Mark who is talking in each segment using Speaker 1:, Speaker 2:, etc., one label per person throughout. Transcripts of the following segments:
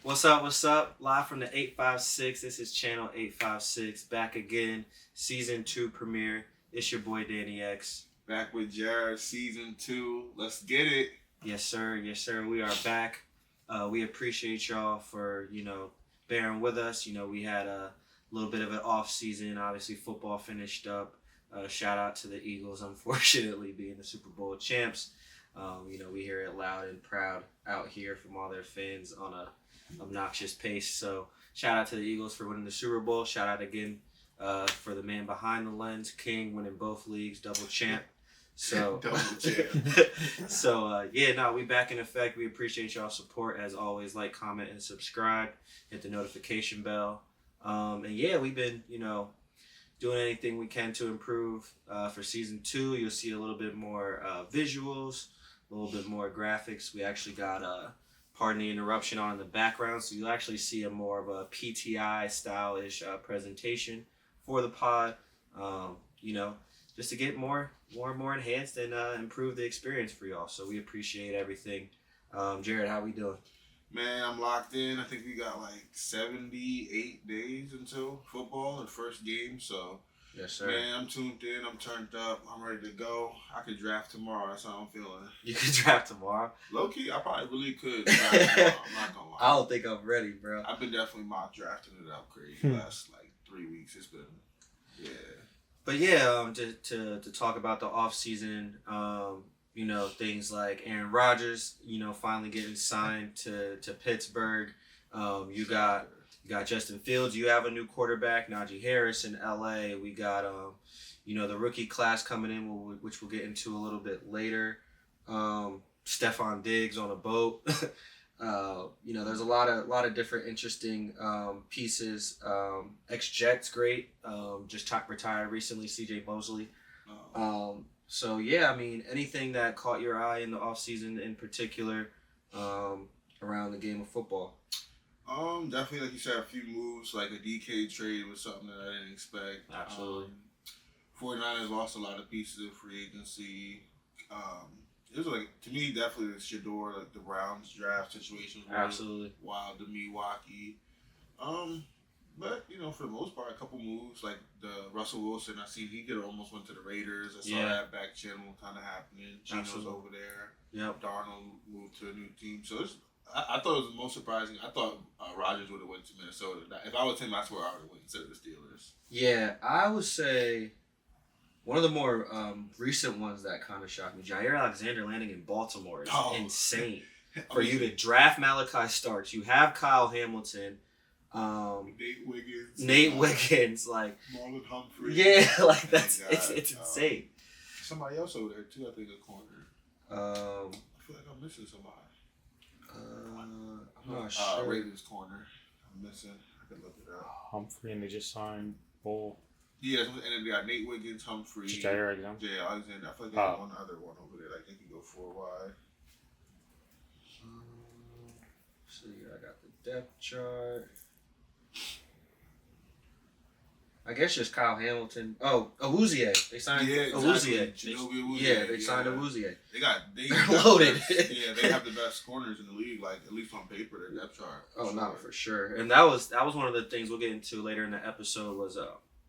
Speaker 1: What's up? What's up? Live from the 856. This is channel 856. Back again. Season 2 premiere. It's your boy Danny X.
Speaker 2: Back with Jared, season 2. Let's get it.
Speaker 1: Yes, sir. Yes, sir. We are back. We appreciate y'all for, bearing with us. We had a little bit of an off season. Obviously, football finished up. Shout out to the Eagles, unfortunately, being the Super Bowl champs. We hear it loud and proud out here from all their fans on a obnoxious pace. So shout out to the Eagles for winning the Super Bowl. Shout out again for the man behind the lens, King, winning both leagues, double champ. So
Speaker 2: Double champ.
Speaker 1: We back in effect. We appreciate y'all's support as always. Like, comment, and subscribe. Hit the notification bell. We've been doing anything we can to improve for season 2. You'll see a little bit more visuals, a little bit more graphics. We actually got pardon the interruption on in the background, so you'll actually see a more of a PTI style-ish presentation for the pod. Just to get more and more enhanced and improve the experience for y'all. So we appreciate everything. Jared, how we doing?
Speaker 2: Man, I'm locked in. I think we got like 78 days until football, the first game. So,
Speaker 1: yes, sir.
Speaker 2: Man, I'm tuned in. I'm turned up. I'm ready to go. I could draft tomorrow. That's how I'm feeling.
Speaker 1: You could draft tomorrow?
Speaker 2: Low-key, I probably really could draft tomorrow. I'm not going to lie.
Speaker 1: I don't think I'm ready, bro.
Speaker 2: I've been definitely mock drafting it up crazy the last 3 weeks. It's been, yeah.
Speaker 1: But to talk about the off season, things like Aaron Rodgers, finally getting signed to Pittsburgh. You got Justin Fields. You have a new quarterback, Najee Harris in LA. We got the rookie class coming in, which we'll get into a little bit later. Stephon Diggs on a boat. There's a lot of different interesting pieces. Ex-Jets, great. Just retired recently, CJ Mosley. Anything that caught your eye in the offseason in particular around the game of football?
Speaker 2: Definitely, like you said, a few moves, like a DK trade was something that I didn't expect.
Speaker 1: Absolutely.
Speaker 2: 49ers lost a lot of pieces of free agency. It was to me, definitely the Shador, the Browns draft situation was
Speaker 1: absolutely
Speaker 2: wild to me, wacky. But, for the most part, a couple moves, like the Russell Wilson, I seen he could almost went to the Raiders. I saw that back channel kind of happening. Gino's over there.
Speaker 1: Yep.
Speaker 2: Darnold moved to a new team. So I thought it was the most surprising. I thought Rodgers would have went to Minnesota. If I was him, that's where I would have went instead of the Steelers.
Speaker 1: Yeah, I would say one of the more recent ones that kind of shocked me, Jair Alexander landing in Baltimore is insane. For you to draft Malachi Starks, you have Kyle Hamilton, Nate Wiggins, like
Speaker 2: Marlon Humphrey.
Speaker 1: Yeah, like it's insane.
Speaker 2: Somebody else over there too, I think, a corner. I feel like I'm missing somebody.
Speaker 1: I'm not sure.
Speaker 2: Ravens corner. I'm missing. I can look it up.
Speaker 3: Humphrey, and they just signed Bull.
Speaker 2: Yeah, and then they got Nate Wiggins, Humphrey.
Speaker 3: Jair Alexander.
Speaker 2: Yeah, Alexander. I feel like there's one other one over there. Like they can go 4 wide.
Speaker 1: So here I got the depth chart. I guess just Kyle Hamilton. Oh, Awuzie. They signed Awuzie.
Speaker 2: Awuzie.
Speaker 1: They signed Awuzie.
Speaker 2: They're
Speaker 1: loaded.
Speaker 2: They have the best corners in the league, like at least on paper, their depth chart.
Speaker 1: No, for sure. And that was one of the things we'll get into later in the episode. Was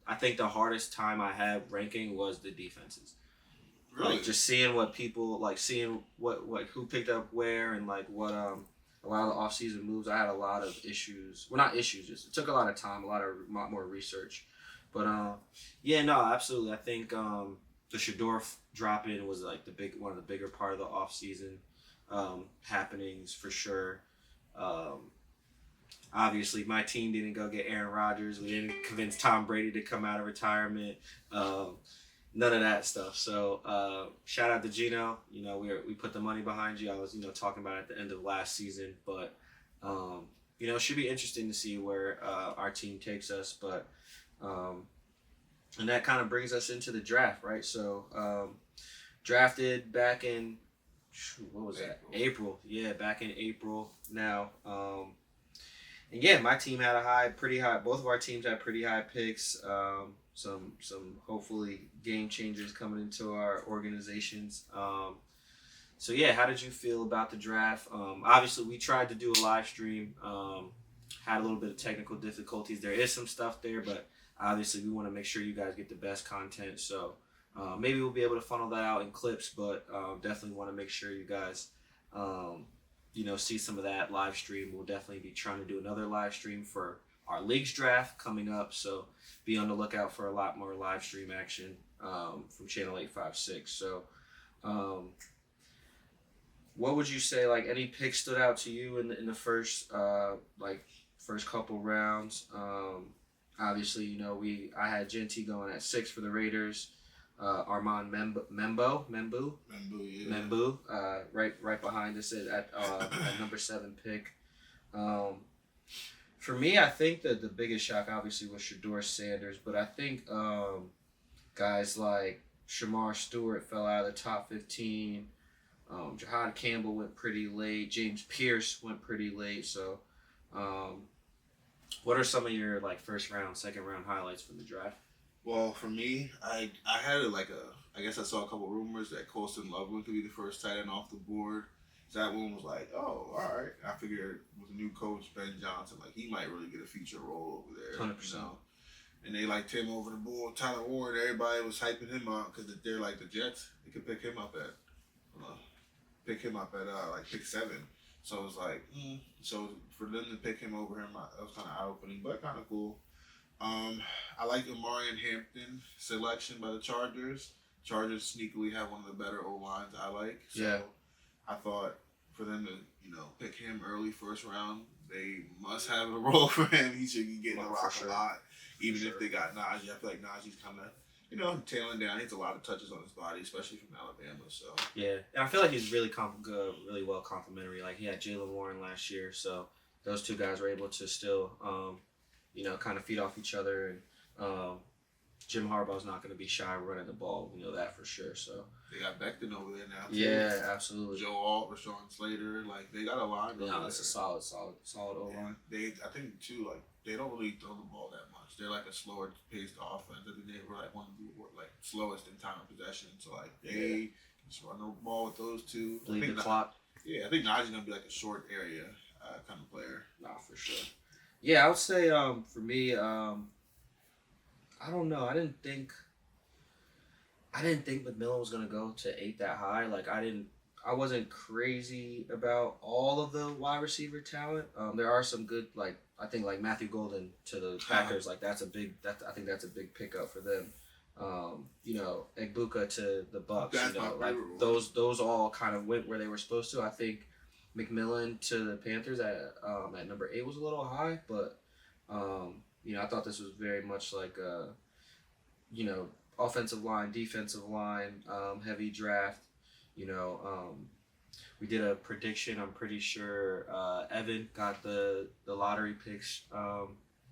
Speaker 1: I think the hardest time I had ranking was the defenses.
Speaker 2: Really?
Speaker 1: Like just seeing what people seeing what who picked up where and what a lot of the off-season moves. I had a lot of issues. Well, not issues. Just it took a lot of time, a lot more research. But absolutely. I think the Shador drop in was one of the bigger part of the off season happenings for sure. Obviously, my team didn't go get Aaron Rodgers. We didn't convince Tom Brady to come out of retirement. None of that stuff. So shout out to Gino. We put the money behind you. I was talking about it at the end of last season, but it should be interesting to see where our team takes us, but. And that kind of brings us into the draft, right? So, drafted back in, April. Yeah, back in April now. My team had pretty high, both of our teams had pretty high picks. Some hopefully game changers coming into our organizations. So yeah, how did you feel about the draft? Obviously, we tried to do a live stream. Had a little bit of technical difficulties. There is some stuff there, but obviously, we want to make sure you guys get the best content. So maybe we'll be able to funnel that out in clips, but definitely want to make sure you guys, see some of that live stream. We'll definitely be trying to do another live stream for our leagues draft coming up. So be on the lookout for a lot more live stream action from Channel 856. So. What would you say? Like, any picks stood out to you in the first first couple rounds? Obviously, I had Genty going at 6 for the Raiders. Armand Membu, right behind us at number 7 pick. For me, I think that the biggest shock obviously was Shador Sanders, but I think guys like Shamar Stewart fell out of the top 15. Jahad Campbell went pretty late. James Pierce went pretty late. So, what are some of your first round, second round highlights from the draft?
Speaker 2: Well, for me, I had I guess I saw a couple rumors that Colston Loveland could be the first tight end off the board. So that one was like, oh, all right. I figured with the new coach Ben Johnson, he might really get a feature role over there.
Speaker 1: 100%.
Speaker 2: And they liked him over the bull. Tyler Warren, everybody was hyping him up because they're like the Jets. They could pick him up at pick 7. So it was like, so for them to pick him over him, that was kind of eye-opening, but kind of cool. I like the Marion Hampton selection by the Chargers. Chargers sneakily have one of the better O-lines I like. So
Speaker 1: yeah.
Speaker 2: I thought for them to, pick him early first round, they must have a role for him. He should be getting a lot. Even if they got Najee. I feel like Najee's kind of, tailing down. He has a lot of touches on his body, especially from Alabama. So
Speaker 1: yeah, and I feel like he's really really well complimentary. Like, he had Jaylen Warren last year, so those two guys were able to still, kind of feed off each other. And Jim Harbaugh's not going to be shy running the ball. We know that for sure. So
Speaker 2: they got Becton over there now, too.
Speaker 1: Yeah, absolutely.
Speaker 2: Joe Alt, Rashawn Slater, they got a line.
Speaker 1: Yeah, it's a solid O-line.
Speaker 2: I think too, they don't really throw the ball that much. They're a slower paced offense. I think they were one of the slowest in time of possession. So they just run the ball with those two.
Speaker 1: Bleed the clock.
Speaker 2: Yeah, I think Najee's gonna be a short area kind of player.
Speaker 1: Nah, for sure. Yeah, I would say for me, I don't know. I didn't think McMillan was gonna go to 8 that high. I wasn't crazy about all of the wide receiver talent. There are some good, I think Matthew Golden to the Packers. I think that's a big pickup for them. Egbuka to the Bucks. Those all kind of went where they were supposed to. I think McMillan to the Panthers at number 8 was a little high, but I thought this was very much offensive line, defensive line, heavy draft. We did a prediction. I'm pretty sure Evan got the lottery picks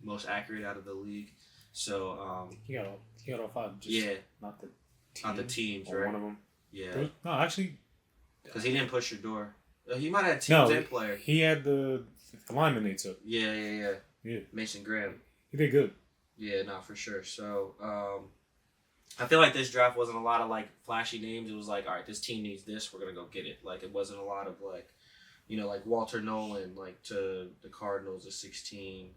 Speaker 1: most accurate out of the league. So
Speaker 3: he got all 5. Not the teams,
Speaker 1: right?
Speaker 3: One of them.
Speaker 1: Yeah.
Speaker 3: No, actually,
Speaker 1: because he didn't push your door. He might have had teams and player.
Speaker 3: He had the lineman he took.
Speaker 1: Yeah. Mason Graham.
Speaker 3: He did good.
Speaker 1: Yeah, not for sure. So I feel like this draft wasn't a lot of flashy names. It was all right, this team needs this, we're gonna go get it. It wasn't a lot of Walter Nolan to the Cardinals at 16.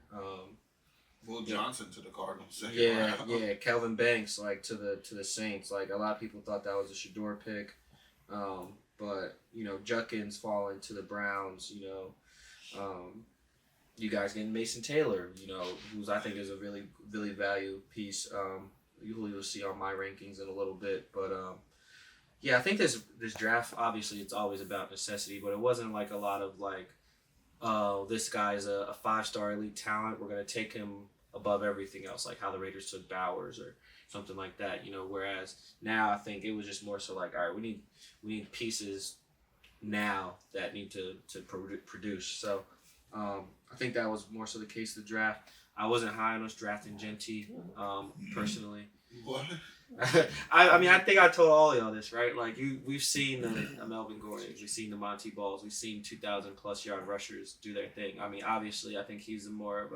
Speaker 2: Will Johnson to the Cardinals.
Speaker 1: Yeah. Kelvin Banks to the Saints. A lot of people thought that was a Shador pick, but Judkins falling to the Browns. You guys getting Mason Taylor. Who's I think is a really really value piece. You'll see on my rankings in a little bit, but I think this draft, obviously it's always about necessity, but it wasn't a lot of oh, this guy's a 5-star elite talent, we're gonna take him above everything else, how the Raiders took Bowers or something like that. Whereas now I think it was just more so all right, we need pieces now that need to produce. So I think that was more so the case of the draft. I wasn't high on us drafting Genty, personally.
Speaker 2: What?
Speaker 1: I think I told all y'all this, right? We've seen the Melvin Gordons, we've seen the Monty Balls, we've seen 2,000+ yard rushers do their thing. Obviously, I think he's more of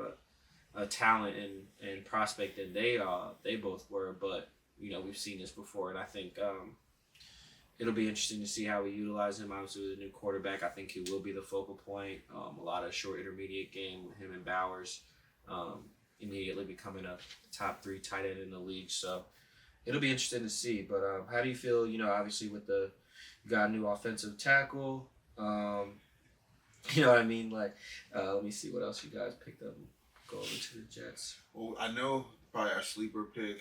Speaker 1: a talent and prospect than they both were, but we've seen this before, and I think it'll be interesting to see how we utilize him. Obviously, with a new quarterback, I think he will be the focal point. A lot of short intermediate game with him and Bowers, immediately becoming a top 3 tight end in the league. So it'll be interesting to see. But how do you feel? Obviously with you got a new offensive tackle. You know what I mean? Like, let me see what else you guys picked up. Go over to the Jets.
Speaker 2: Well, I know probably our sleeper pick,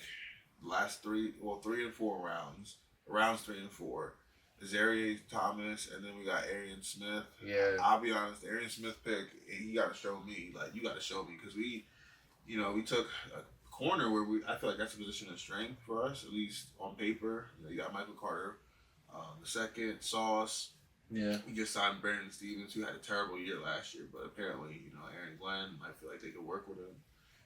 Speaker 2: last 3 and 4 rounds 3 and 4. Zarius Thomas, and then we got Arian Smith.
Speaker 1: Yeah.
Speaker 2: I'll be honest, the Arian Smith pick, you got to show me. Like, you got to show me because we took a corner where I feel like that's a position of strength for us, at least on paper. You got Michael Carter, the second, Sauce.
Speaker 1: Yeah.
Speaker 2: We just signed Brandon Stevens, who had a terrible year last year, but apparently, Aaron Glenn might feel like they could work with him.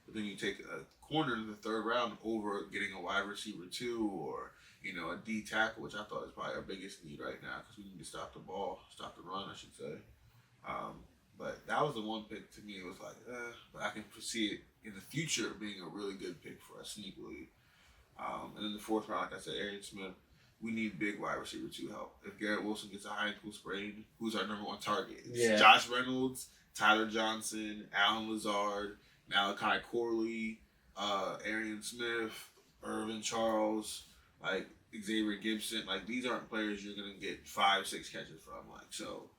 Speaker 2: But then you take a corner in the 3rd round over getting a wide receiver 2 or, a D tackle, which I thought is probably our biggest need right now because we need to stop the run, I should say. But that was the one pick to me. It was like, but I can foresee it in the future being a really good pick for us sneakily. And in the 4th round, like I said, Arian Smith, we need big wide receiver 2 help. If Garrett Wilson gets a high ankle sprain, who's our number 1 target? It's Josh Reynolds, Tyler Johnson, Alan Lazard, Malachi Corley, Arian Smith, Irvin Charles, like Xavier Gibson. Like, these aren't players you're gonna get 5-6 catches from. Like, so.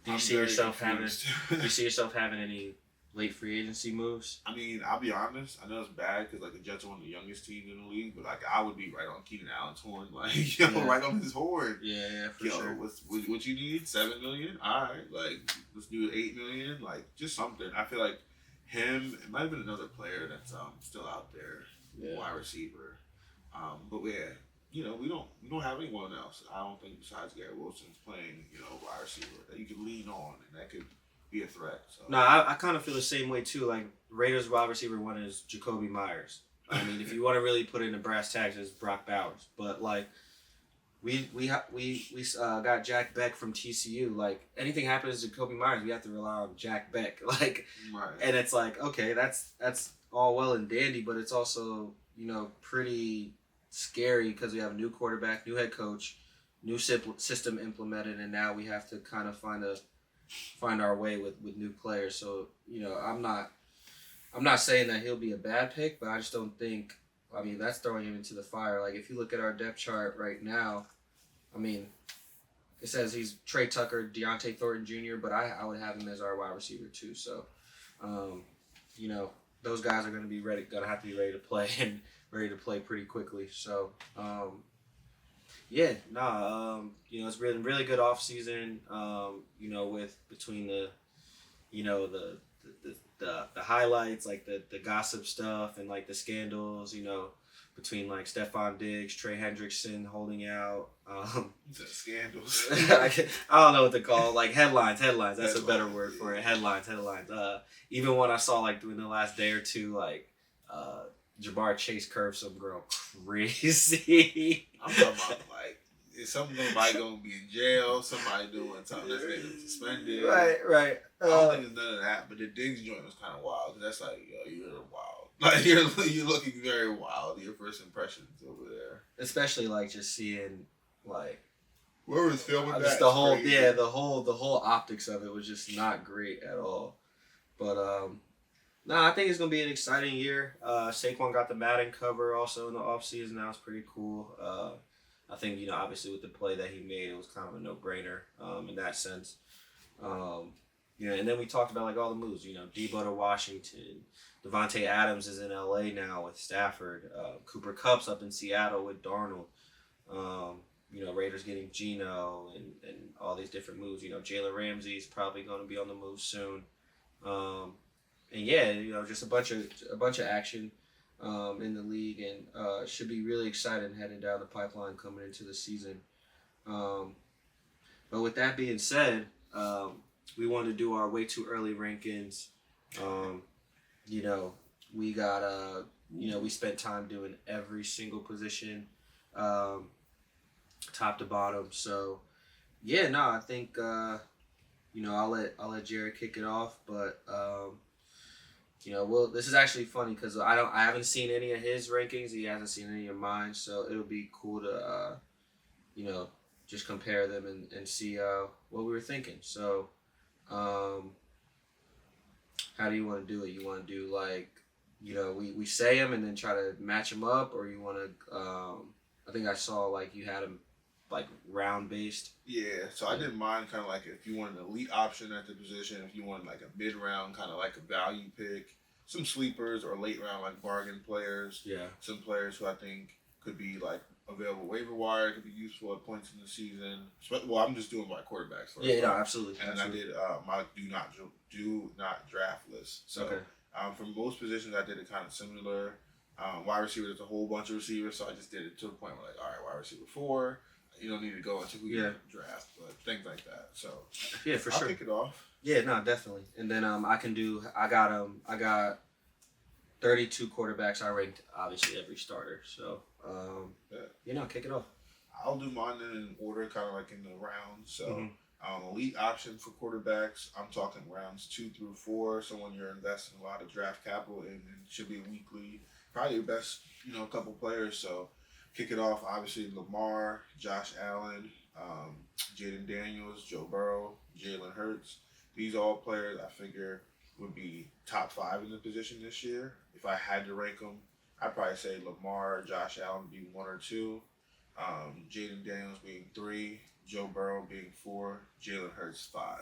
Speaker 1: Do you see yourself having any late free agency moves?
Speaker 2: I mean, I'll be honest. I know it's bad because the Jets are one of the youngest teams in the league, but I would be right on Keenan Allen's horn, right on his horn.
Speaker 1: Yeah, for sure.
Speaker 2: What you need? $7 million? All right, let's do $8 million. Just something. I feel like him. It might have been another player that's still out there, wide receiver. But we don't have anyone else. I don't think besides Garrett Wilson's playing, wide receiver that you can lean on and that could be a threat. So.
Speaker 1: No, I kind of feel the same way too. Like, Raiders wide receiver 1 is Jacoby Myers. I mean, if you want to really put it in the brass tacks, it's Brock Bowers. But we got Jack Beck from TCU. Like, anything happens to Jacoby Myers, we have to rely on Jack Beck. Like,
Speaker 2: right.
Speaker 1: And it's like, okay, that's all well and dandy, but it's also pretty scary because we have a new quarterback, new head coach, new system implemented, and now we have to kind of find our way with new players. So, I'm not saying that he'll be a bad pick, but I just don't think, that's throwing him into the fire. Like, if you look at our depth chart right now, it says he's Trey Tucker, Deontay Thornton Jr., but I would have him as our wide receiver too. So, those guys are going to have to be ready to play and ready to play pretty quickly. So, it's really, really good off season. Between the highlights, like the gossip stuff and like the scandals, between like Stephon Diggs, Trey Hendrickson holding out.
Speaker 2: Scandals.
Speaker 1: I don't know what to call it. Like headlines. That's a better word for it. Headlines. Even when I saw like in the last day or two, Ja'Marr Chase curved some girl crazy.
Speaker 2: I'm talking about is somebody gonna be in jail? Somebody doing something that's getting suspended?
Speaker 1: Right.
Speaker 2: I don't think it's none of that. But the Diggs joint was kind of wild. That's you're wild. Like you're looking very wild. Your first impressions over there,
Speaker 1: especially just seeing
Speaker 2: where was filming that?
Speaker 1: Just the whole optics of it was just not great at all. But I think it's gonna be an exciting year. Saquon got the Madden cover also in the offseason. That was pretty cool. I think obviously with the play that he made, it was kind of a no-brainer in that sense. And then we talked about all the moves. Debo to Washington, Devontae Adams is in LA now with Stafford. Cooper Kupp's up in Seattle with Darnold. Raiders getting Geno and all these different moves. Jalen Ramsey's probably going to be on the move soon. Just a bunch of action in the league, and should be really exciting heading down the pipeline coming into the season. But with that being said, we wanted to do our way too early rankings. We got we spent time doing every single position, top to bottom. So I think I'll let Jared kick it off, but this is actually funny because I haven't seen any of his rankings. He hasn't seen any of mine, so it'll be cool to just compare them and see what we were thinking. So, how do you want to do it? You want to do like, we say them and then try to match them up, or you want to? I think I saw like you had them like round based.
Speaker 2: Yeah, so I didn't mind kind of like if you wanted an elite option at the position, if you wanted like a mid round kind of like a value pick, some sleepers or late round like bargain players.
Speaker 1: Yeah.
Speaker 2: Some players who I think could be like available waiver wire, could be useful at points in the season. Well, I'm just doing my quarterbacks first.
Speaker 1: Yeah, no, absolutely.
Speaker 2: And
Speaker 1: absolutely.
Speaker 2: I did my do not draft list. So
Speaker 1: okay.
Speaker 2: For most positions, I did it kind of similar. Wide receiver, there's a whole bunch of receivers, so I just did it to the point where like, all right, wide receiver 4. You don't need to go until we get the draft, but things like that. So
Speaker 1: yeah, for
Speaker 2: I'll
Speaker 1: sure.
Speaker 2: kick it off.
Speaker 1: Yeah, no, definitely. And then I got 32 quarterbacks. I ranked obviously every starter. So kick it off.
Speaker 2: I'll do mine in order, kind of like in the rounds. So elite option for quarterbacks, I'm talking rounds 2 through 4. So when you're investing a lot of draft capital, and it should be weekly, probably your best, couple players. So kick it off, obviously, Lamar, Josh Allen, Jaden Daniels, Joe Burrow, Jalen Hurts. These all players I figure would be top 5 in the position this year. If I had to rank them, I'd probably say Lamar, Josh Allen being 1 or 2, Jaden Daniels being 3, Joe Burrow being 4, Jalen Hurts 5.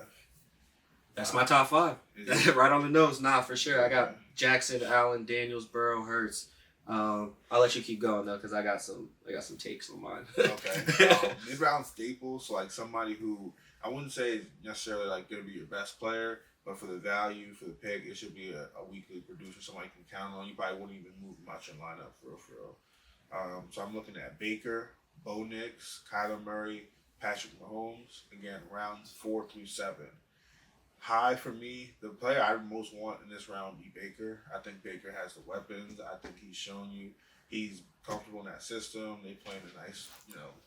Speaker 1: That's my top 5. Right on the nose. Nah, for sure. I got Jackson, Allen, Daniels, Burrow, Hurts. I'll let you keep going though, because I got some takes on mine.
Speaker 2: Okay. Mid-round staples, so like somebody who I wouldn't say is necessarily like going to be your best player, but for the value, for the pick, it should be a weekly producer, somebody you can count on. You probably wouldn't even move them out your lineup for real. So I'm looking at Baker, Bo Nix, Kyler Murray, Patrick Mahomes. Again, rounds 4 through 7. High for me, the player I most want in this round would be Baker. I think Baker has the weapons. I think he's shown you he's comfortable in that system. They playing a nice,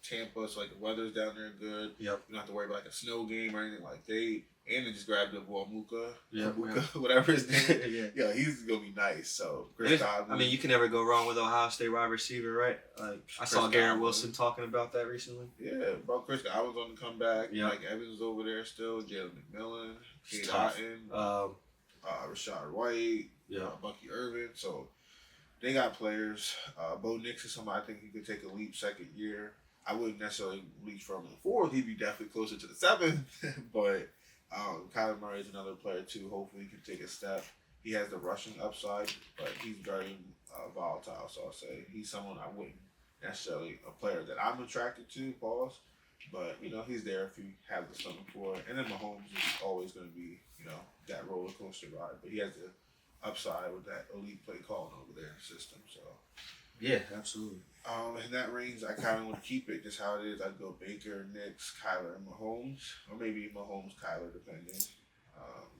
Speaker 2: Tampa, so like the weather's down there good.
Speaker 1: Yep.
Speaker 2: You don't have to worry about like a snow game or anything like that. And they just grabbed the boy Muka,
Speaker 1: Muka,
Speaker 2: whatever his name. Yeah, he's gonna be nice. So Chris Godwin.
Speaker 1: I mean, you can never go wrong with Ohio State wide receiver, right? Like I saw Garrett Wilson talking about that recently.
Speaker 2: Yeah, bro. Chris Godwin's on the comeback. Yep. Mike Evans over there still. Jalen McMillan, Kate Otten, Rashad White, Bucky Irvin. So they got players. Bo Nix is somebody I think he could take a leap second year. I wouldn't necessarily reach from the 4th. He'd be definitely closer to the 7th, but. Kyler Murray is another player too. Hopefully, he can take a step. He has the rushing upside, but he's very volatile. So I'll say he's someone I wouldn't necessarily a player that I'm attracted to. Pause, but he's there if you have the stomach for it. And then Mahomes is always going to be that roller coaster ride, but he has the upside with that elite play calling over there system. So
Speaker 1: yeah, absolutely.
Speaker 2: In that range, I kind of want to keep it just how it is. I'd go Baker, Nix, Kyler, and Mahomes. Or maybe Mahomes, Kyler, depending.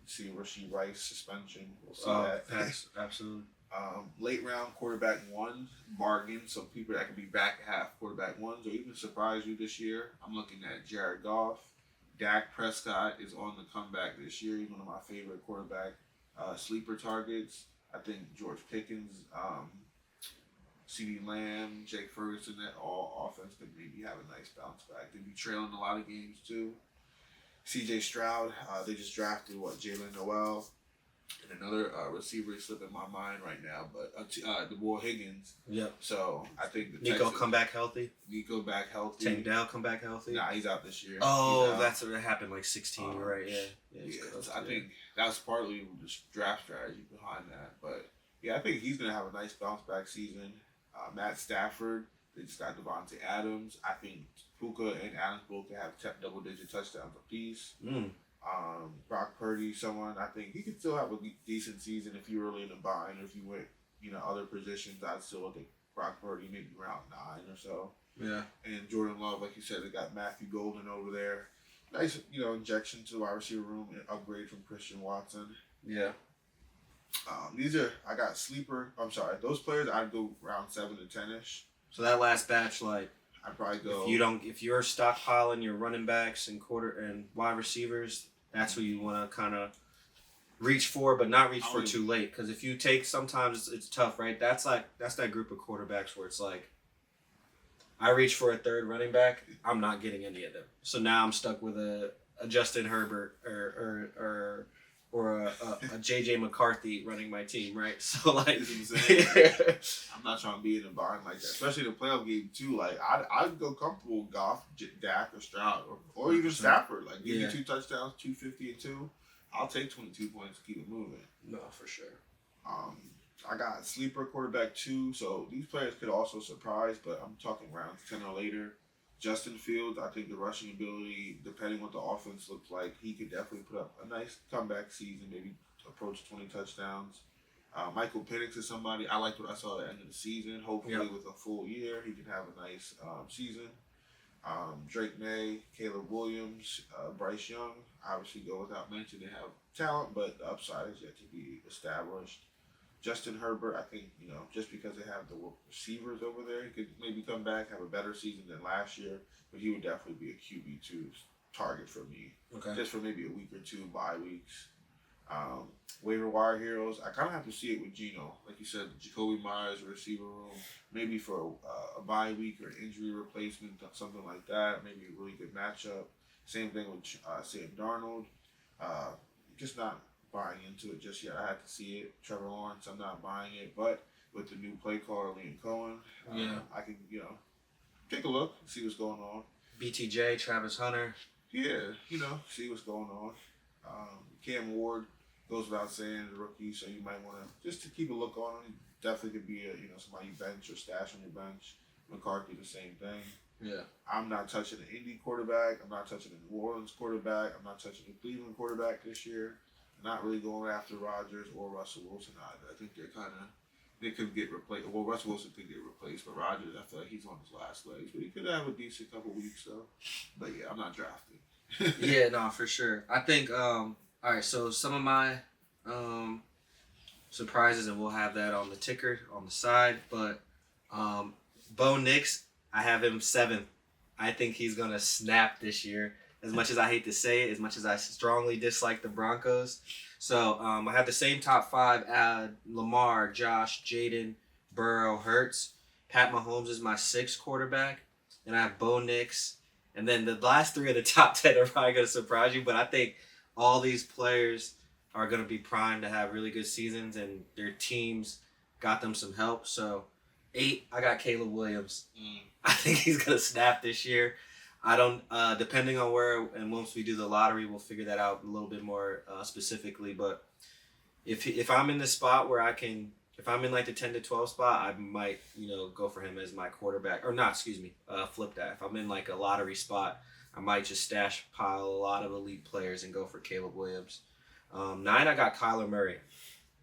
Speaker 2: See Rashee Rice suspension. We'll see that.
Speaker 1: Absolutely.
Speaker 2: Late round quarterback 1, bargain. So people that can be back half quarterback 1s or even surprise you this year. I'm looking at Jared Goff. Dak Prescott is on the comeback this year. He's one of my favorite quarterback sleeper targets. I think George Pickens, CeeDee Lamb, Jake Ferguson, that all offense could maybe have a nice bounce back. They'd be trailing a lot of games too. C.J. Stroud, they just drafted Jalen Noel, and another receiver is slipping my mind right now, but the boy Higgins.
Speaker 1: Yep.
Speaker 2: So I think
Speaker 1: Nico come back healthy.
Speaker 2: Nico back healthy.
Speaker 1: Tank Dell come back healthy.
Speaker 2: Nah, he's out this year.
Speaker 1: Oh, that's what happened. Like 16, right? Yeah.
Speaker 2: So I think that was partly the draft strategy behind that, but yeah, I think he's gonna have a nice bounce back season. Matt Stafford, they just got Devontae Adams. I think Puka and Adams both can have double-digit touchdowns apiece. Brock Purdy, someone I think he could still have a decent season if you're really in a bind, or if you went, other positions. I'd still look at Brock Purdy maybe round 9 or so.
Speaker 1: Yeah. And
Speaker 2: Jordan Love, like you said, they got Matthew Golden over there. Nice, injection to the wide receiver room and upgrade from Christian Watson.
Speaker 1: Yeah.
Speaker 2: I got sleeper. I'm sorry, those players I'd go round 7 to 10ish.
Speaker 1: So that last batch, like
Speaker 2: I'd probably go.
Speaker 1: If you're stockpiling your running backs and wide receivers, that's what you want to kind of reach for, but not reach for too late. Because if you take, sometimes it's tough, right? That's that group of quarterbacks where it's like, I reach for a third running back, I'm not getting any of them. So now I'm stuck with a Justin Herbert or a JJ McCarthy running my team, right? So like,
Speaker 2: I'm not trying to be in a bind like that, especially the playoff game too. Like I'd go comfortable with Goff, Dak, or Stroud, or even Stafford. Like give me 2 touchdowns, 250 and 2. I'll take 22 points to keep it moving.
Speaker 1: No, for sure.
Speaker 2: I got sleeper quarterback 2, so these players could also surprise, but I'm talking rounds 10 or later. Justin Fields, I think the rushing ability, depending what the offense looks like, he could definitely put up a nice comeback season, maybe approach 20 touchdowns. Michael Penix is somebody, I liked what I saw at the end of the season. Hopefully with a full year, he can have a nice season. Drake May, Caleb Williams, Bryce Young, obviously go without mention. They have talent, but the upside is yet to be established. Justin Herbert, I think, just because they have the receivers over there, he could maybe come back, have a better season than last year, but he would definitely be a QB2 target for me.
Speaker 1: Okay. Just
Speaker 2: for maybe a week or 2 bye weeks. Waiver wire heroes, I kind of have to see it with Geno. Like you said, Jacoby Myers, receiver room, maybe for a bye week or injury replacement, something like that. Maybe a really good matchup. Same thing with Sam Darnold. Just not buying into it just yet. I had to see it. Trevor Lawrence, I'm not buying it. But with the new play caller, Liam Cohen, I can, take a look, see what's going on.
Speaker 1: BTJ, Travis Hunter.
Speaker 2: Yeah, see what's going on. Cam Ward goes without saying, the rookie, so you might want to just to keep a look on him. He definitely could be somebody you bench or stash on your bench. McCarthy, the same thing.
Speaker 1: Yeah.
Speaker 2: I'm not touching the Indy quarterback. I'm not touching the New Orleans quarterback. I'm not touching the Cleveland quarterback this year. Not really going after Rodgers or Russell Wilson either. I think they could get replaced. Well, Russell Wilson could get replaced, but Rodgers, I feel like he's on his last legs. But he could have a decent couple weeks though. But yeah, I'm not drafting.
Speaker 1: Yeah, no, for sure. I think. All right, so some of my surprises, and we'll have that on the ticker on the side. But Bo Nix, I have him 7th. I think he's gonna snap this year. As much as I hate to say it, as much as I strongly dislike the Broncos. So I have the same top 5, Lamar, Josh, Jaden, Burrow, Hurts. Pat Mahomes is my 6th quarterback. And I have Bo Nix. And then the last 3 of the top 10 are probably going to surprise you. But I think all these players are going to be primed to have really good seasons. And their teams got them some help. So 8, I got Caleb Williams. I think he's going to snap this year. I don't, depending on where, and once we do the lottery, we'll figure that out a little bit more specifically. But if I'm in the spot where if I'm in like the 10 to 12 spot, I might, go for him as my quarterback. Or not, flip that. If I'm in like a lottery spot, I might just pile a lot of elite players and go for Caleb Williams. 9, I got Kyler Murray.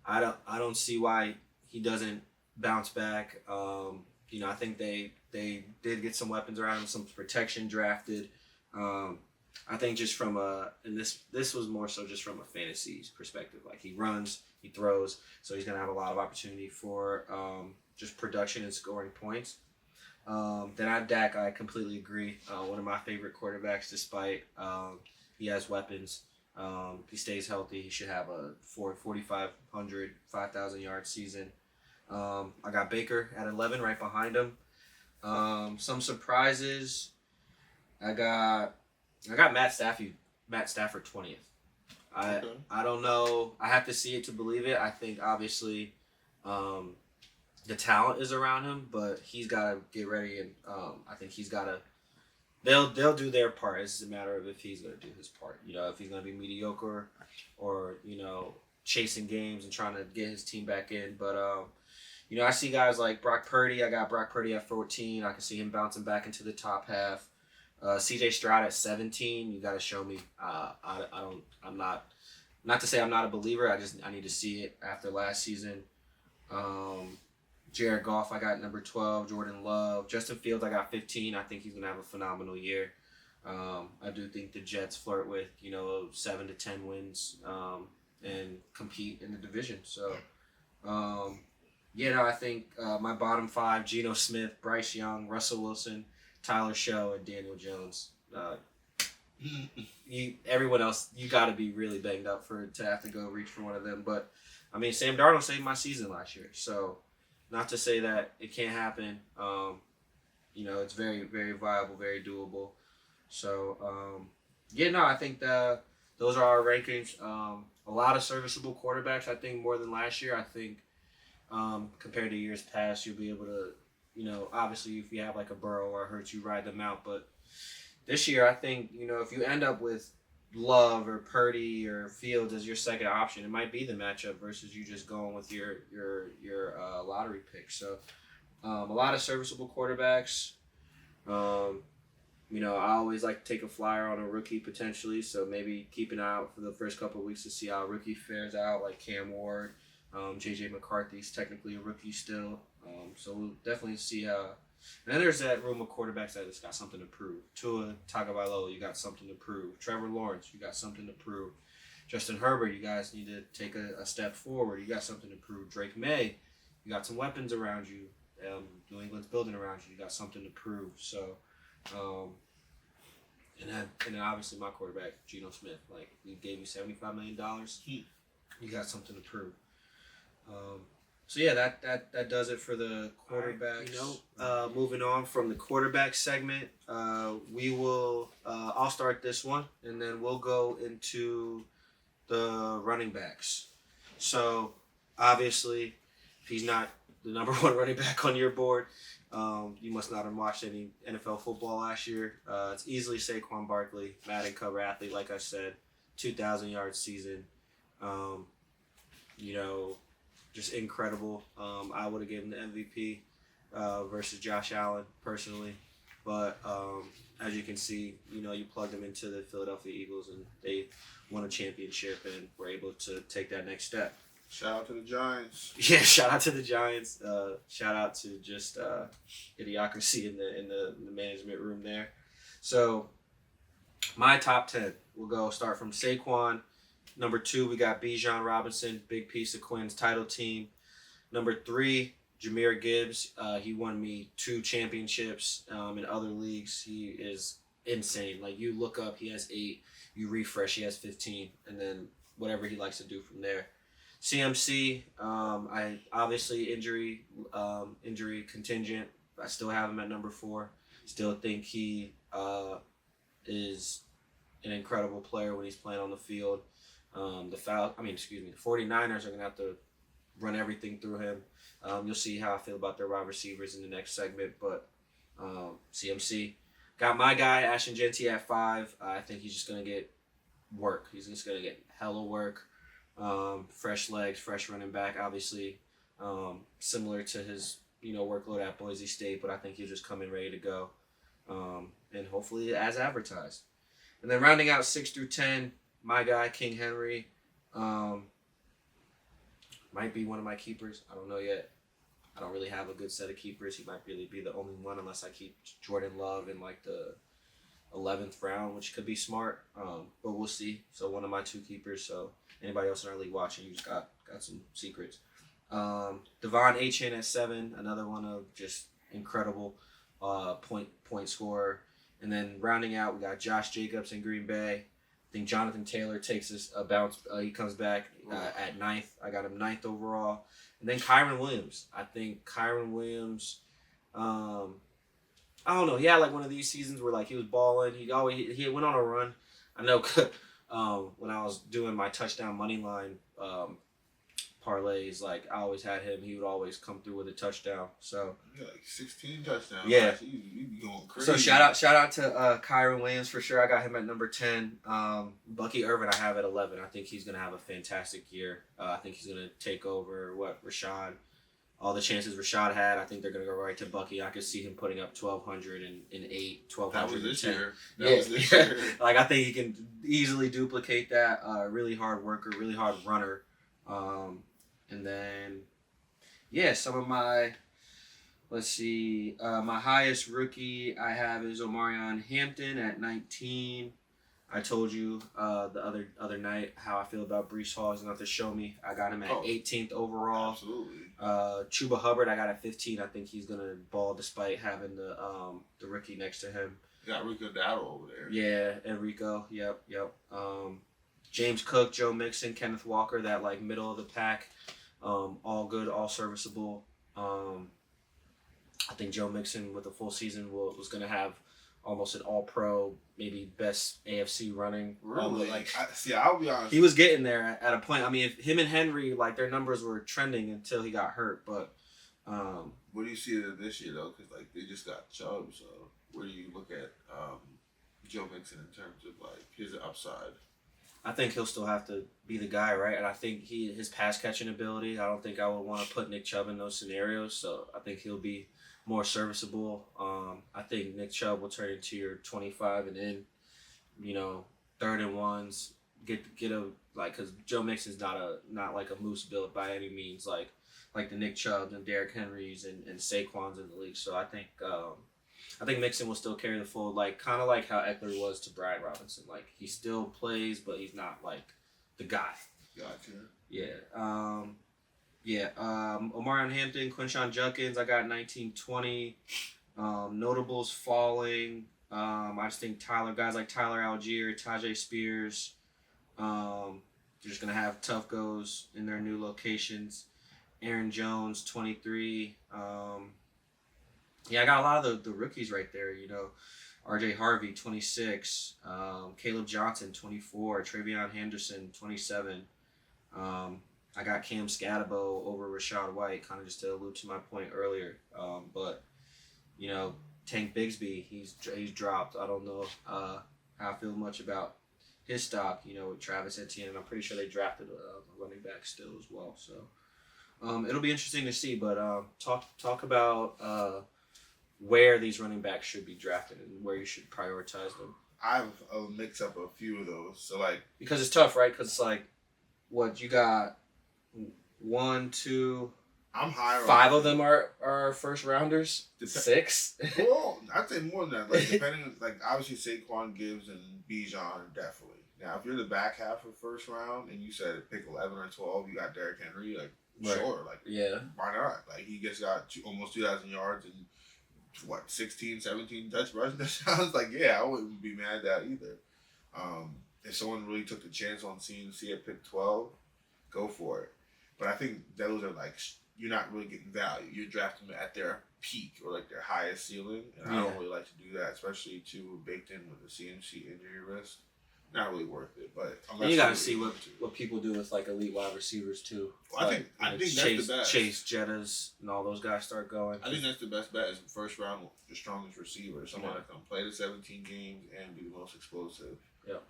Speaker 1: I don't see why he doesn't bounce back. I think they did get some weapons around him, some protection drafted. I think just from and this was more so just from a fantasy perspective. Like he runs, he throws, so he's gonna have a lot of opportunity for just production and scoring points. Then I have Dak. I completely agree. One of my favorite quarterbacks, despite he has weapons. He stays healthy. He should have a 4,500, 5,000 yard season. I got Baker at 11, right behind him. Some surprises. I got Matt Stafford 20th. I don't know. I have to see it to believe it. I think obviously the talent is around him, but he's got to get ready, and I think he's got to. They'll do their part. It's a matter of if he's going to do his part. If he's going to be mediocre or chasing games and trying to get his team back in. But I see guys like Brock Purdy. I got Brock Purdy at 14. I can see him bouncing back into the top half. CJ Stroud at 17. You got to show me. I'm not to say I'm not a believer. I need to see it after last season. Jared Goff, I got number 12. Jordan Love. Justin Fields, I got 15. I think he's going to have a phenomenal year. I do think the Jets flirt with, 7 to 10 wins and compete in the division. So, I think my bottom 5, Geno Smith, Bryce Young, Russell Wilson, Tyler Show, and Daniel Jones. Everyone else, you got to be really banged up to have to go reach for one of them. But, Sam Darnold saved my season last year. So, not to say that it can't happen. it's very, very viable, very doable. So, I think those are our rankings. A lot of serviceable quarterbacks, I think, more than last year. I think compared to years past, you'll be able to, obviously if you have like a Burrow or a Hurts, you ride them out. But this year, I think, if you end up with Love or Purdy or Fields as your second option, it might be the matchup versus you just going with your lottery pick. So a lot of serviceable quarterbacks. I always like to take a flyer on a rookie potentially, so maybe keep an eye out for the first couple of weeks to see how a rookie fares out, like Cam Ward. J.J. McCarthy's technically a rookie still, so we'll definitely see how. And then there's that room of quarterbacks that has got something to prove. Tua Tagovailoa, you got something to prove. Trevor Lawrence, you got something to prove. Justin Herbert, you guys need to take a step forward. You got something to prove. Drake May, you got some weapons around you. New England's building around you. You got something to prove. So, and then obviously my quarterback, Geno Smith. Like, we gave you $75 million. You got something to prove. That does it for the quarterbacks. Moving on from the quarterback segment, we will. I'll start this one, and then we'll go into the running backs. So, obviously, if he's not the number one running back on your board, you must not have watched any NFL football last year. It's easily Saquon Barkley, Madden cover athlete, like I said, 2,000-yard season. Just incredible. I would have given the MVP versus Josh Allen personally, but as you can see, you plugged him into the Philadelphia Eagles and they won a championship and were able to take that next step.
Speaker 2: Shout out to the Giants.
Speaker 1: Yeah, shout out to the Giants. Shout out to just idiocracy in the management room there. So my top 10, we'll start from Saquon. Number 2, we got Bijan Robinson, big piece of Quinn's title team. Number 3, Jahmyr Gibbs. He won me 2 championships in other leagues. He is insane. Like, you look up, he has 8. You refresh, he has 15. And then whatever he likes to do from there. CMC, I obviously injury contingent. I still have him at number 4. Still think he is an incredible player when he's playing on the field. The 49ers are going to have to run everything through him. You'll see how I feel about their wide receivers in the next segment, but CMC. Got my guy, Ashton Genty, at 5. I think he's just going to get work. He's just going to get hella work. Fresh legs, fresh running back, obviously. Similar to his, workload at Boise State, but I think he'll just come in ready to go. And hopefully as advertised. And then rounding out 6 through 10, my guy, King Henry, might be one of my keepers. I don't know yet. I don't really have a good set of keepers. He might really be the only one unless I keep Jordan Love in like the 11th round, which could be smart. But we'll see. So one of my 2 keepers. So anybody else in our league watching, you just got some secrets. Devon Achane at 7, another one of just incredible point scorer. And then rounding out, we got Josh Jacobs in Green Bay. I think Jonathan Taylor takes a bounce. He comes back at 9th. I got him 9th overall. And then Kyron Williams. I think Kyron Williams, I don't know. He had like one of these seasons where like he was balling. He went on a run. I know when I was doing my touchdown money line parlays, like I always had him. He would always come through with a touchdown. So
Speaker 2: like 16 touchdowns.
Speaker 1: Yeah,
Speaker 2: you be going crazy.
Speaker 1: So shout out to Kyron Williams for sure. I got him at number 10. Bucky Irvin I have at 11. I think he's gonna have a fantastic year. I think he's gonna take over Rashad. All the chances Rashad had, I think they're gonna go right to Bucky. I could see him putting up 1,200 and 8, 1,200.
Speaker 2: That was this year.
Speaker 1: That was this year. Like I think he can easily duplicate that. Really hard worker, really hard runner. And then, some of my, my highest rookie I have is Omarion Hampton at 19. I told you the other night how I feel about Breece Hall. He's going to have to show me. I got him at 18th overall.
Speaker 2: Absolutely.
Speaker 1: Chuba Hubbard, I got at 15. I think he's going to ball despite having the rookie next to him.
Speaker 2: You got Rico Dowdle over there.
Speaker 1: Yeah, Enrico. Yep. James Cook, Joe Mixon, Kenneth Walker, that like middle of the pack. All good, all serviceable. I think Joe Mixon with a full season was going to have almost an All-Pro, maybe best AFC running.
Speaker 2: Really? I'll be honest.
Speaker 1: He was getting there at a point. I mean, if him and Henry, like, their numbers were trending until he got hurt. But
Speaker 2: what do you see this year though? Because like they just got Chubb, so where do you look at Joe Mixon in terms of like his upside?
Speaker 1: I think he'll still have to be the guy, right? And I think his pass catching ability. I don't think I would want to put Nick Chubb in those scenarios. So I think he'll be more serviceable. I think Nick Chubb will turn into your 25 and in, 3rd and 1s. Get a because Joe Mixon's not like a moose built by any means, like the Nick Chubbs and Derrick Henrys and Saquons in the league. So I think Mixon will still carry the full, like kind of like how Eckler was to Brian Robinson. Like he still plays, but he's not like the guy.
Speaker 2: Gotcha.
Speaker 1: Yeah. Omarion Hampton, Quinshon Judkins, I got 1920. Notables falling. I just think guys like Tyler Algier, Tajay Spears, they're just going to have tough goes in their new locations. Aaron Jones, 23. I got a lot of the rookies right there, RJ Harvey, 26. Caleb Johnson, 24. Travion Henderson, 27. I got Cam Scatabo over Rashad White, kind of just to allude to my point earlier. But Tank Bigsby, he's dropped. I don't know how I feel much about his stock, with Travis Etienne. I'm pretty sure they drafted a running back still as well. So it'll be interesting to see. But talk about where these running backs should be drafted and where you should prioritize them.
Speaker 2: I have a mix up a few of those. So
Speaker 1: because it's tough, right? Because what you got. 1, 2.
Speaker 2: I'm higher.
Speaker 1: 5 of them are first rounders. 6.
Speaker 2: Well, I'd say more than that. Like depending, obviously Saquon, Gibbs, and Bijan definitely. Now, if you're the back half of first round and you said pick 11 or 12, you got Derrick Henry. Sure, why not? He just got almost 2,000 yards and 16, 17 rushing touchdowns. I wouldn't be mad at that either. If someone really took the chance on seeing at pick 12, go for it. But I think those are you're not really getting value. You're drafting them at their peak or their highest ceiling, and I don't really like to do that, especially baked in with the CMC injury risk. Not really worth it. But
Speaker 1: you got to see what people do with elite wide receivers too.
Speaker 2: Well, I think that's the best.
Speaker 1: Chase Jettas and all those guys start going.
Speaker 2: I think that's the best bet is the first round, the strongest receiver, someone that can play the 17 games and be the most explosive.
Speaker 1: Yep.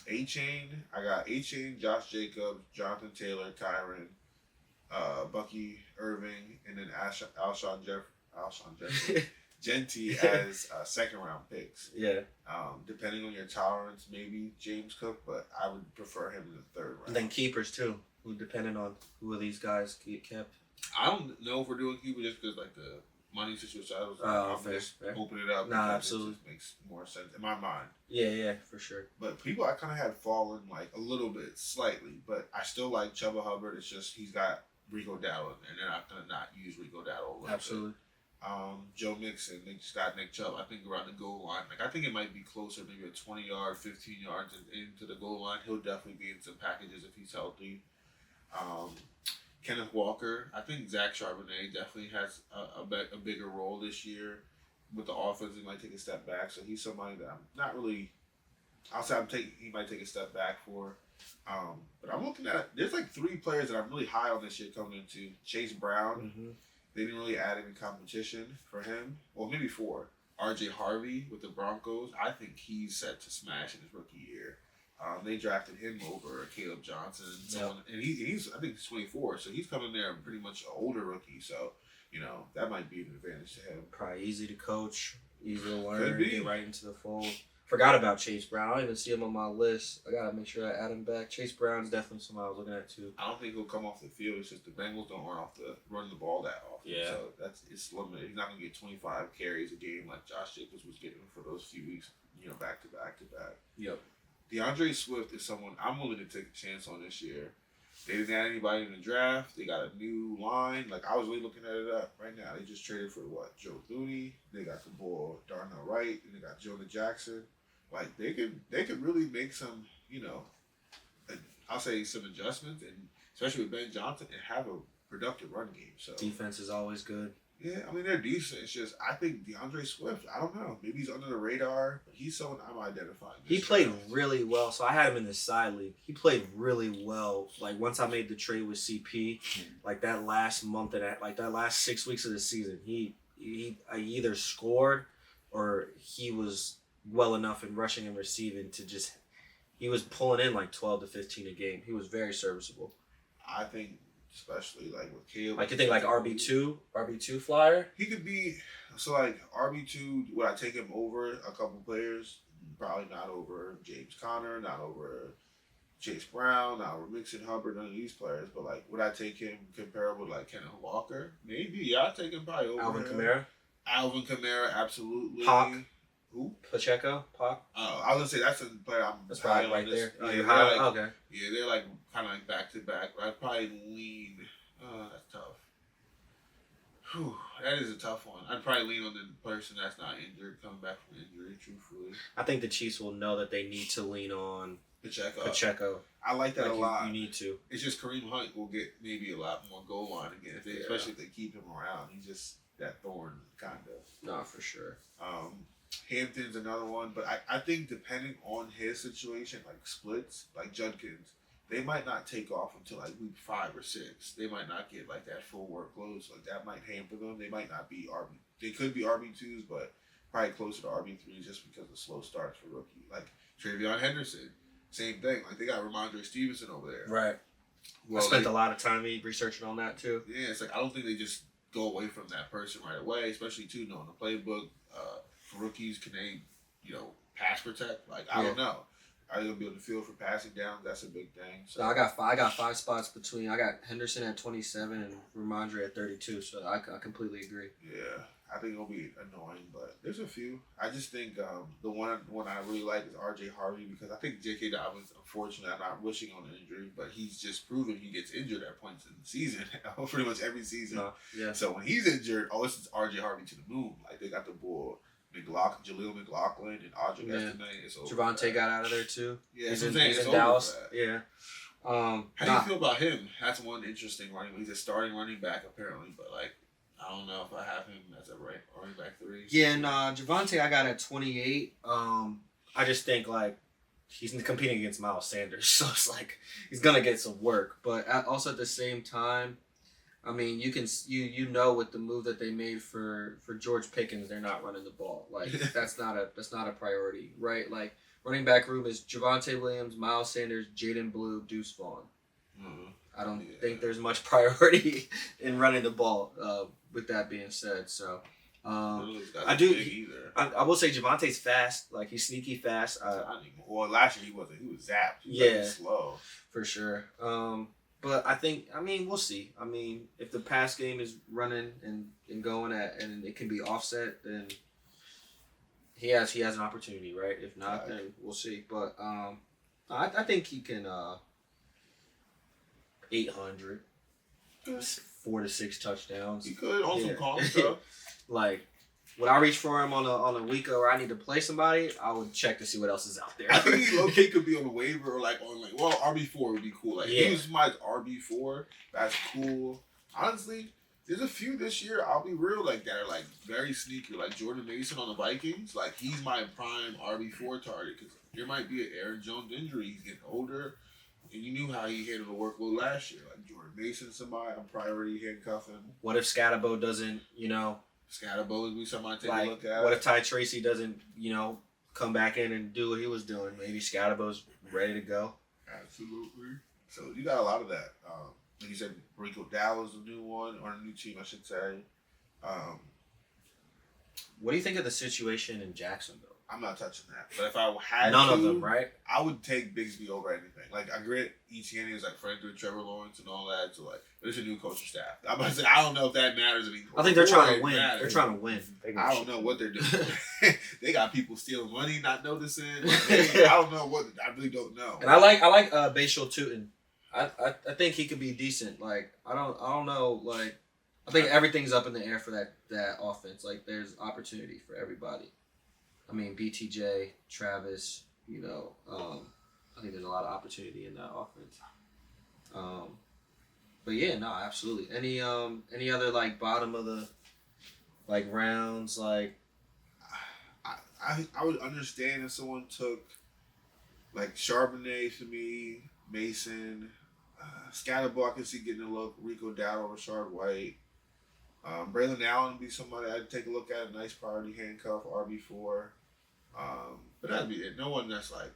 Speaker 2: A-Chain, I got A-Chain, Josh Jacobs, Jonathan Taylor, Kyron, Bucky Irving, and then Alshon Jeffrey, Genty as second round picks.
Speaker 1: Yeah.
Speaker 2: Depending on your tolerance, maybe James Cook, but I would prefer him in the 3rd round.
Speaker 1: And then keepers too, who depending on who of these guys get kept.
Speaker 2: I don't know if we're doing keeper just because the money situation. I'm just opening it up.
Speaker 1: Nah, absolutely.
Speaker 2: It just makes more sense in my mind.
Speaker 1: Yeah, for sure.
Speaker 2: But people I kind of had fallen a little bit, slightly, but I still like Chubba Hubbard. It's just he's got Rico Dowdle, and they're not going to not use Rico Dowdle.
Speaker 1: Absolutely.
Speaker 2: Joe Mixon, they just got Nick Chubb. I think around the goal line. I think it might be closer, maybe a 20-yard, 15 yards into the goal line. He'll definitely be in some packages if he's healthy. Kenneth Walker, I think Zach Charbonnet definitely has a bigger role this year with the offense. He might take a step back, so he's somebody that I'm not really. I'll say he might take a step back for. But I'm looking at there's 3 players that I'm really high on this year coming into Chase Brown.
Speaker 1: Mm-hmm.
Speaker 2: They didn't really add any competition for him. Well, maybe 4. RJ Harvey with the Broncos. I think he's set to smash in his rookie year. They drafted him over Caleb Johnson, and he's I think he's 24, so he's coming there pretty much an older rookie. So that might be an advantage to him.
Speaker 1: Probably easy to coach, easy to learn, get right into the fold. Forgot about Chase Brown. I don't even see him on my list. I gotta make sure I add him back. Chase Brown's definitely someone I was looking at too.
Speaker 2: I don't think he'll come off the field. It's just the Bengals don't run the ball that often.
Speaker 1: Yeah.
Speaker 2: So it's limited. He's not gonna get 25 carries a game like Josh Jacobs was getting for those few weeks, back to back to back.
Speaker 1: Yep.
Speaker 2: DeAndre Swift is someone I'm willing to take a chance on this year. They didn't add anybody in the draft. They got a new line. I was really looking at it up right now. They just traded for Joe Thuney. They got the boy Darnell Wright, and they got Jonah Jackson. They could really make some, I'll say some adjustments, and especially with Ben Johnson, and have a productive run game. So
Speaker 1: defense is always good.
Speaker 2: Yeah, I mean they're decent. It's just I think DeAndre Swift. I don't know. Maybe he's under the radar, but he's someone I'm identifying.
Speaker 1: He played really well, so I had him in the side league. He played really well. Like once I made the trade with CP, like that last month of that, like that last 6 weeks of the season, he either scored or he was well enough in rushing and receiving to just he was pulling in like 12 to 15 a game. He was very serviceable.
Speaker 2: I think. Especially like with Caleb.
Speaker 1: Like you think like RB2 flyer?
Speaker 2: He could be so like RB2, would I take him over a couple players? Probably not over James Conner, not over Chase Brown, not over Mixon Hubbard, none of these players. But like would I take him comparable to like Kenneth Walker? Maybe, yeah, I'd take him probably over Alvin Kamara, absolutely.
Speaker 1: Pac.
Speaker 2: Who?
Speaker 1: Pacheco? Pac?
Speaker 2: Oh, I was gonna say that's a player
Speaker 1: that's probably right there.
Speaker 2: Yeah,
Speaker 1: you're high. Okay.
Speaker 2: Yeah, they're like kind of like back to back. I'd probably lean. That's tough. Whew, that is a tough one. I'd probably lean on the person that's not injured, coming back from injury. Truthfully,
Speaker 1: I think the Chiefs will know that they need to lean on
Speaker 2: Pacheco. I like that a lot.
Speaker 1: You need to.
Speaker 2: It's just Kareem Hunt will get maybe a lot more goal line again, especially if they keep him around. He's just that thorn kind of.
Speaker 1: No, for sure.
Speaker 2: Hampton's another one, but I think depending on his situation, like splits, like Judkins, they might not take off until like week 5 or 6. They might not get like that full workload, so like that might hamper them. They might not be RB. They could be RB2s, but probably closer to RB3s just because of slow starts for rookie. Like Travion Henderson, same thing. Like they got Ramondre Stevenson over there.
Speaker 1: Right. Well, I spent a lot of time researching on that too.
Speaker 2: Yeah, it's like I don't think they just go away from that person right away, especially too knowing the playbook. For rookies, can they, pass protect? Like I don't know. Are they gonna be able to field for passing down? That's a big thing. So
Speaker 1: I got 5 spots between. I got Henderson at 27 and Ramondre at 32. So I completely agree.
Speaker 2: Yeah, I think it'll be annoying, but there's a few. I just think the one I really like is R.J. Harvey because I think J.K. Dobbins, unfortunately, I'm not wishing on an injury, but he's just proven he gets injured at points in the season, pretty much every season.
Speaker 1: Yeah.
Speaker 2: So when he's injured, it's R.J. Harvey to the moon. Like they got the bull. Jaleel McLaughlin and Audric Estime.
Speaker 1: Javonte got out of there too.
Speaker 2: Yeah,
Speaker 1: he's in Dallas. Yeah.
Speaker 2: How do you feel about him? That's one interesting running. He's a starting running back apparently, but like I don't know if I have him as a running back 3.
Speaker 1: Yeah, Javonte I got at 28. I just think like he's competing against Miles Sanders, so it's like he's gonna get some work. But also at the same time, I mean, you know with the move that they made for George Pickens, they're not running the ball. Like that's not a priority, right? Like running back room is Javonte Williams, Miles Sanders, Jaden Blue, Deuce Vaughn. Mm-hmm. I don't think there's much priority in running the ball. With that being said, so I do. I will say Javonte's fast. Like he's sneaky fast.
Speaker 2: Well, last year he wasn't. He was zapped. He was slow
Speaker 1: for sure. But we'll see. I mean, if the pass game is running and going and it can be offset, then he has an opportunity, right? If not, then we'll see. But I think he can 800, 4 to 6 touchdowns.
Speaker 2: He could on some calm stuff.
Speaker 1: Like, would I reach for him on a week where I need to play somebody? I would check to see what else is out there.
Speaker 2: I think he low-key could be on the waiver or RB4 would be cool. Like, he was my RB4. That's cool. Honestly, there's a few this year, I'll be real, like, that are, like, very sneaky. Like, Jordan Mason on the Vikings. Like, he's my prime RB4 target because there might be an Aaron Jones injury. He's getting older. And you knew how he handled the workload last year. Like, Jordan Mason, somebody, I'm priority handcuffing.
Speaker 1: What if Scatabo doesn't,
Speaker 2: Scatabo would be somebody to take a look at.
Speaker 1: What if Ty Tracy doesn't, come back in and do what he was doing? Maybe Scatabo's ready to go.
Speaker 2: Absolutely. So you got a lot of that. Like you said, Rico Dowell's a new one, or a new team, I should say.
Speaker 1: What do you think of the situation in Jacksonville?
Speaker 2: I'm not touching that. But if I had
Speaker 1: none of them, right?
Speaker 2: I would take Bigsby over anything. Like, I get Etienne is like friends with Trevor Lawrence and all that. So, like, there's a new coaching staff. I'm about to say, I don't know if that matters anymore.
Speaker 1: I think they're trying to win. They're trying to win.
Speaker 2: I don't know what they're doing. They got people stealing money, not noticing. I don't know what. I really don't know.
Speaker 1: And I like Bashal Tootin. I think he could be decent. Like, I don't know. Like, I think everything's up in the air for that offense. Like, there's opportunity for everybody. I mean, BTJ, Travis, I think there's a lot of opportunity in that offense. But yeah, no, absolutely. Any other like bottom of the like rounds, like.
Speaker 2: I would understand if someone took like Charbonnet for me, Mason, Scatterbo. I can see getting a look. Rico Dowdle, Rashard White, Braylon Allen would be somebody I'd take a look at. A nice priority handcuff, RB4. But that'd be it. No one that's
Speaker 1: like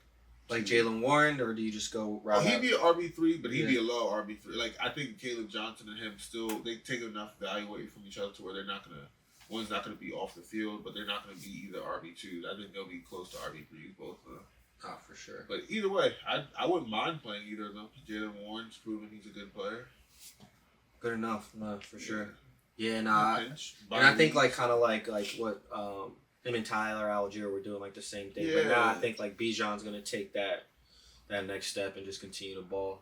Speaker 1: Jalen Warren, or do you just go right?
Speaker 2: He'd be an RB3, but he'd be a low RB3. Like I think Caleb Johnson and him still they take enough value away from each other to where they're not gonna. One's not going to be off the field, but they're not going to be either RB2s. I think they'll be close to RB3s, both of them.
Speaker 1: Oh, for sure.
Speaker 2: But either way, I wouldn't mind playing either of them. Jalen Warren's proven he's a good player.
Speaker 1: Good enough, no, for sure. Yeah, and I think kind of like what him and Tyler Algier were doing, like the same thing. Yeah. But now I think like Bijan's going to take that next step and just continue to ball.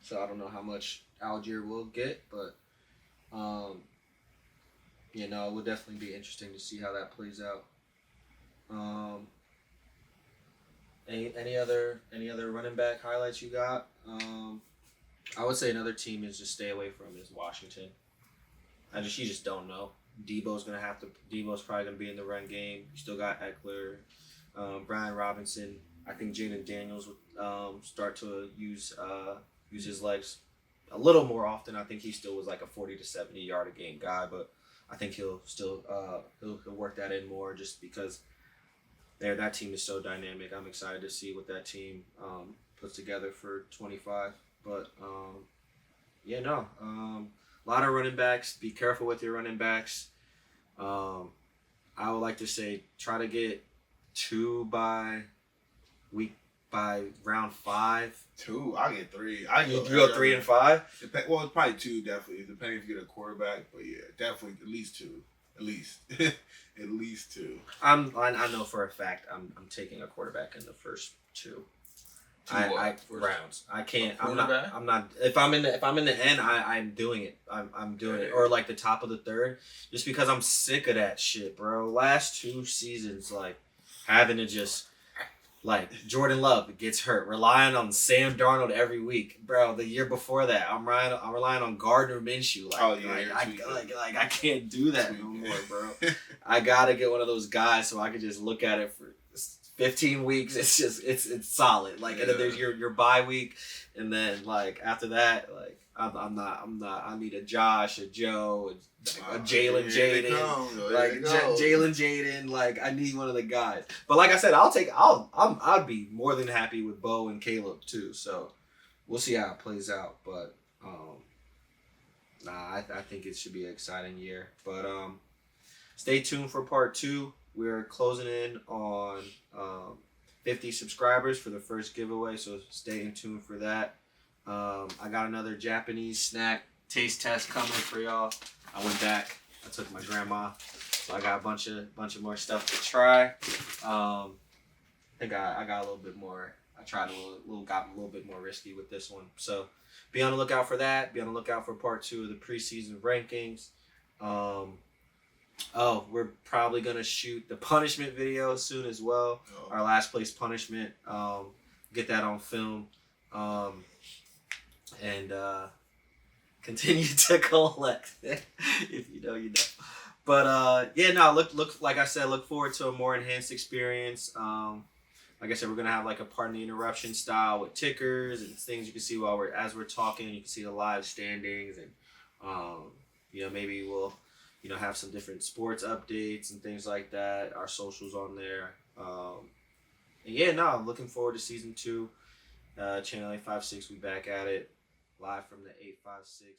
Speaker 1: So I don't know how much Algier will get, but. It would definitely be interesting to see how that plays out. Any other running back highlights you got? I would say another team is just stay away from is Washington. You just don't know. Debo's probably gonna be in the run game. You still got Eckler, Brian Robinson. I think Jaden Daniels would start to use his legs a little more often. I think he still was like a 40 to 70 yard a game guy, but I think he'll still he'll work that in more just because that team is so dynamic. I'm excited to see what that team puts together for 25. But a lot of running backs. Be careful with your running backs. I would like to say try to get 2 by round 5.
Speaker 2: 2, I'll get 3.
Speaker 1: You go 3 and 5?
Speaker 2: Well, it's probably 2 definitely, depending if you get a quarterback. But yeah, definitely at least 2. At least, at least 2.
Speaker 1: I know for a fact I'm taking a quarterback in the first 2. Rounds. I can't. I'm not. If I'm in the end, I'm doing it. I'm doing it. Or like the top of the 3rd, just because I'm sick of that shit, bro. Last 2 seasons, like having to just. Like, Jordan Love gets hurt, relying on Sam Darnold every week. Bro, the year before that, I'm relying on Gardner Minshew. I can't do that no more, bro. I got to get one of those guys so I can just look at it for 15 weeks. It's just, it's solid. Like, and then there's your bye week. And then, like, after that, like, I'm not. I need a Josh, a Joe, a Jalen Jaden, Jalen Jaden. Like I need one of the guys. But like I said, I'd be more than happy with Bo and Caleb too. So we'll see how it plays out. But I think it should be an exciting year. But stay tuned for part 2. We're closing in on 50 subscribers for the first giveaway. So stay tuned for that. I got another Japanese snack taste test coming for y'all. I went back. I took my grandma, so I got a bunch of more stuff to try. I think I got a little bit more. I tried got a little bit more risky with this one. So be on the lookout for that. Be on the lookout for part 2 of the preseason rankings. We're probably gonna shoot the punishment video soon as well. Our last place punishment. Get that on film. And continue to collect. If you know, you know. But look like I said, look forward to a more enhanced experience. Like I said, we're gonna have like a pardon the interruption style with tickers and things you can see as we're talking. You can see the live standings and maybe we'll have some different sports updates and things like that. Our socials on there. Looking forward to season 2. Channel 856, we back at it. Live from the 856.